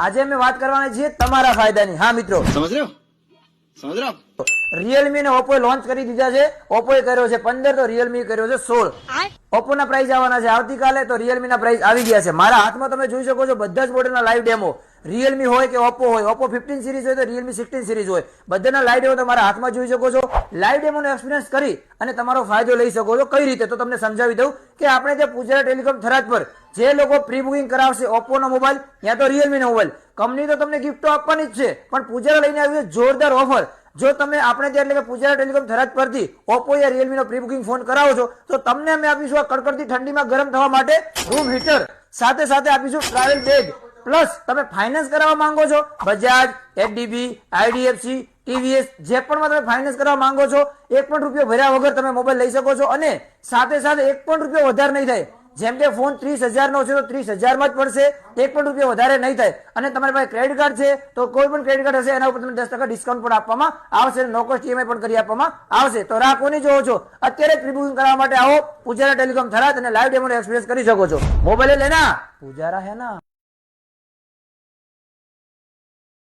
આજે અમે વાત કરવાના છીએ તમારા ફાયદાની। હા મિત્રો, समझ रहे हो રિયલમી ને ઓપ્પો લોન્ચ કરી દીધા છે। ઓપ્પો કર્યો છે 15 તો રિયલમી કર્યો છે 16। ઓપ્પો ના પ્રાઇસ આવવાના છે આવતીકાલે, તો રિયલમી ના પ્રાઇસ આવી ગયા છે। મારા હાથમાં તમે જોઈ શકો છો બધા જ મોડેલના લાઈવ ડેમો, રિયલમી હોય કે ઓપ્પો હોય, ઓપ્પો 15 સિરીઝ હોય તો રિયલમી 16 સિરીઝ હોય, બધાના લાઈવ ડેમો તમારા હાથમાં જોઈ શકો છો। લાઈવ ડેમોનો એક્સપિરિયન્સ કરી અને તમારો ફાયદો લઈ શકો છો। કઈ રીતે તો તમને સમજાવી દઉં કે આપણે જે પૂજારા ટેલિકોમ થરાદ પર જે લોકો પ્રી બુકિંગ કરાવશે ઓપ્પો નો મોબાઈલ યા તો રિયલમી નો મોબાઈલ, કંપની તો તમને ગિફ્ટો આપવાની જ છે, પણ પૂજારા લઈને આવી છે જોરદાર ઓફર। જો તમે આપણે ત્યાં એટલે કે પૂજારા ટેલિકોમ થરાદ પરથી ઓપ્પો યા રિયલમી નો પ્રી બુકિંગ ફોન કરાવો છો તો તમને અમે આપીશું આ કડકડતી ઠંડીમાં ગરમ થવા માટે રૂમ હીટર, સાથે સાથે આપીશું ટ્રાવેલ બેગ, પ્લસ તમે ફાઇનાન્સ કરાવવા માંગો છો બજાજ, એચડીબી, આઈડીએફસી, ટીવીએસ જે પણ તમે ફાઇનાન્સ કરવા માંગો છો 1 પણ રૂપિયો ભર્યા વગર તમે મોબાઈલ લઈ શકો છો, અને સાથે સાથે 1 પણ રૂપિયો વધારે નહીં થાય। જેમ કે ફોન 30,000 નો છે તો 30,000 માં જ પડશે, 1 પણ રૂપિયો વધારે નહીં થાય। અને તમારી પાસે ક્રેડિટ કાર્ડ છે તો કોઈ પણ ક્રેડિટ કાર્ડ હશે એના ઉપર તમને 10% ડિસ્કાઉન્ટ પણ આપવામાં આવશે, નો કોસ્ટ ઈએમઆઈ પણ કરી આપવામાં આવશે। તો રાહ કોની જોવો છો? અત્યારે પ્રી બુકિંગ કરવા માટે આવો પૂજારા ટેલિકોમ થરાદ અને લાઈવ ડેમોનો એક્સપિરિયન્સ કરી શકો છો। મોબાઈલ લેના પૂજારા હે ના।